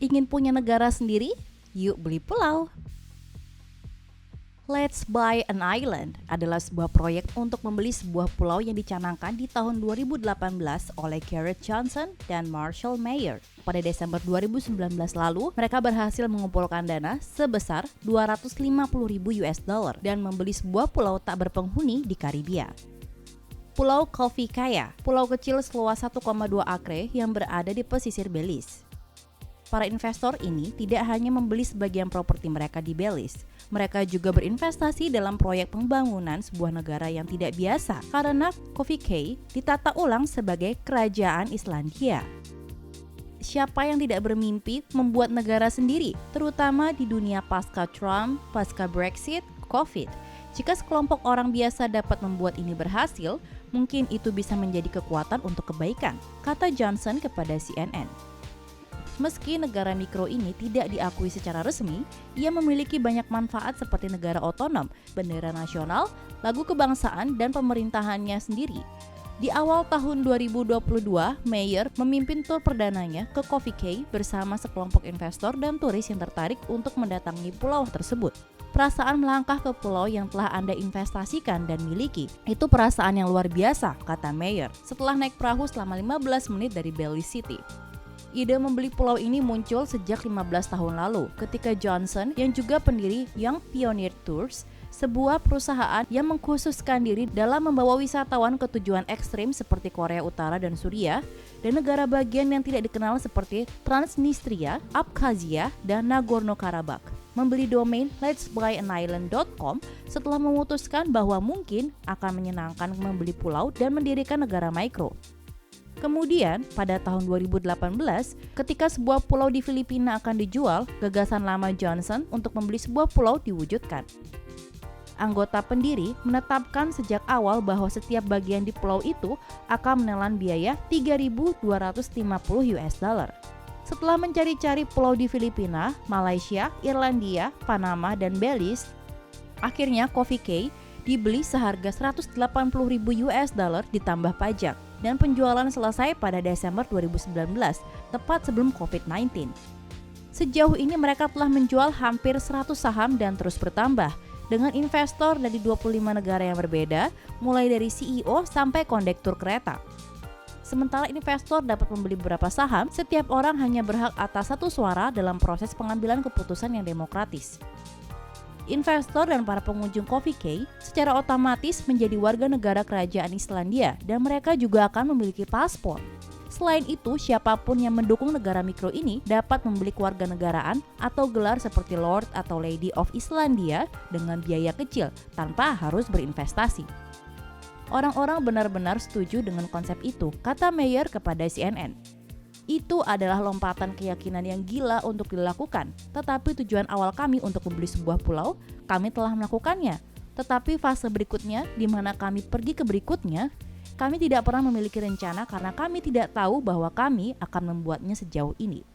Ingin punya negara sendiri? Yuk beli pulau. Let's Buy an Island adalah sebuah proyek untuk membeli sebuah pulau yang dicanangkan di tahun 2018 oleh Gareth Johnson dan Marshall Mayer. Pada Desember 2019 lalu, mereka berhasil mengumpulkan dana sebesar 250.000 US dollar dan membeli sebuah pulau tak berpenghuni di Karibia. Pulau Coffee Caya, pulau kecil seluas 1,2 akre yang berada di pesisir Belize. Para investor ini tidak hanya membeli sebagian properti mereka di Belize, mereka juga berinvestasi dalam proyek pembangunan sebuah negara yang tidak biasa karena Coffee Cay ditata ulang sebagai kerajaan Islandia. Siapa yang tidak bermimpi membuat negara sendiri, terutama di dunia pasca Trump, pasca Brexit, Covid? Jika sekelompok orang biasa dapat membuat ini berhasil, mungkin itu bisa menjadi kekuatan untuk kebaikan, kata Johnson kepada CNN. Meski negara mikro ini tidak diakui secara resmi, ia memiliki banyak manfaat seperti negara otonom, bendera nasional, lagu kebangsaan, dan pemerintahannya sendiri. Di awal tahun 2022, Mayer memimpin tur perdananya ke Coffee Cay bersama sekelompok investor dan turis yang tertarik untuk mendatangi pulau tersebut. Perasaan melangkah ke pulau yang telah Anda investasikan dan miliki, itu perasaan yang luar biasa, kata Mayer, setelah naik perahu selama 15 menit dari Belize City. Ide membeli pulau ini muncul sejak 15 tahun lalu ketika Johnson yang juga pendiri Young Pioneer Tours, sebuah perusahaan yang mengkhususkan diri dalam membawa wisatawan ke tujuan ekstrim seperti Korea Utara dan Suriah dan negara bagian yang tidak dikenal seperti Transnistria, Abkhazia, dan Nagorno-Karabakh. Membeli domain letsbuyAnisland.com setelah memutuskan bahwa mungkin akan menyenangkan membeli pulau dan mendirikan negara mikro. Kemudian, pada tahun 2018, ketika sebuah pulau di Filipina akan dijual, gagasan lama Johnson untuk membeli sebuah pulau diwujudkan. Anggota pendiri menetapkan sejak awal bahwa setiap bagian di pulau itu akan menelan biaya 3.250 US dollar. Setelah mencari-cari pulau di Filipina, Malaysia, Irlandia, Panama, dan Belize, akhirnya Coffee Cay dibeli seharga 180.000 US dollar ditambah pajak. Dan penjualan selesai pada Desember 2019, tepat sebelum COVID-19. Sejauh ini mereka telah menjual hampir 100 saham dan terus bertambah, dengan investor dari 25 negara yang berbeda, mulai dari CEO sampai kondektur kereta. Sementara investor dapat membeli beberapa saham, setiap orang hanya berhak atas satu suara dalam proses pengambilan keputusan yang demokratis. Investor dan para pengunjung Coffee Cay secara otomatis menjadi warga negara kerajaan Islandia dan mereka juga akan memiliki paspor. Selain itu, siapapun yang mendukung negara mikro ini dapat membeli kewarganegaraan atau gelar seperti Lord atau Lady of Islandia dengan biaya kecil tanpa harus berinvestasi. Orang-orang benar-benar setuju dengan konsep itu, kata Mayer kepada CNN. Itu adalah lompatan keyakinan yang gila untuk dilakukan, tetapi tujuan awal kami untuk membeli sebuah pulau, kami telah melakukannya. Tetapi fase berikutnya, di mana kami pergi ke berikutnya, kami tidak pernah memiliki rencana karena kami tidak tahu bahwa kami akan membuatnya sejauh ini.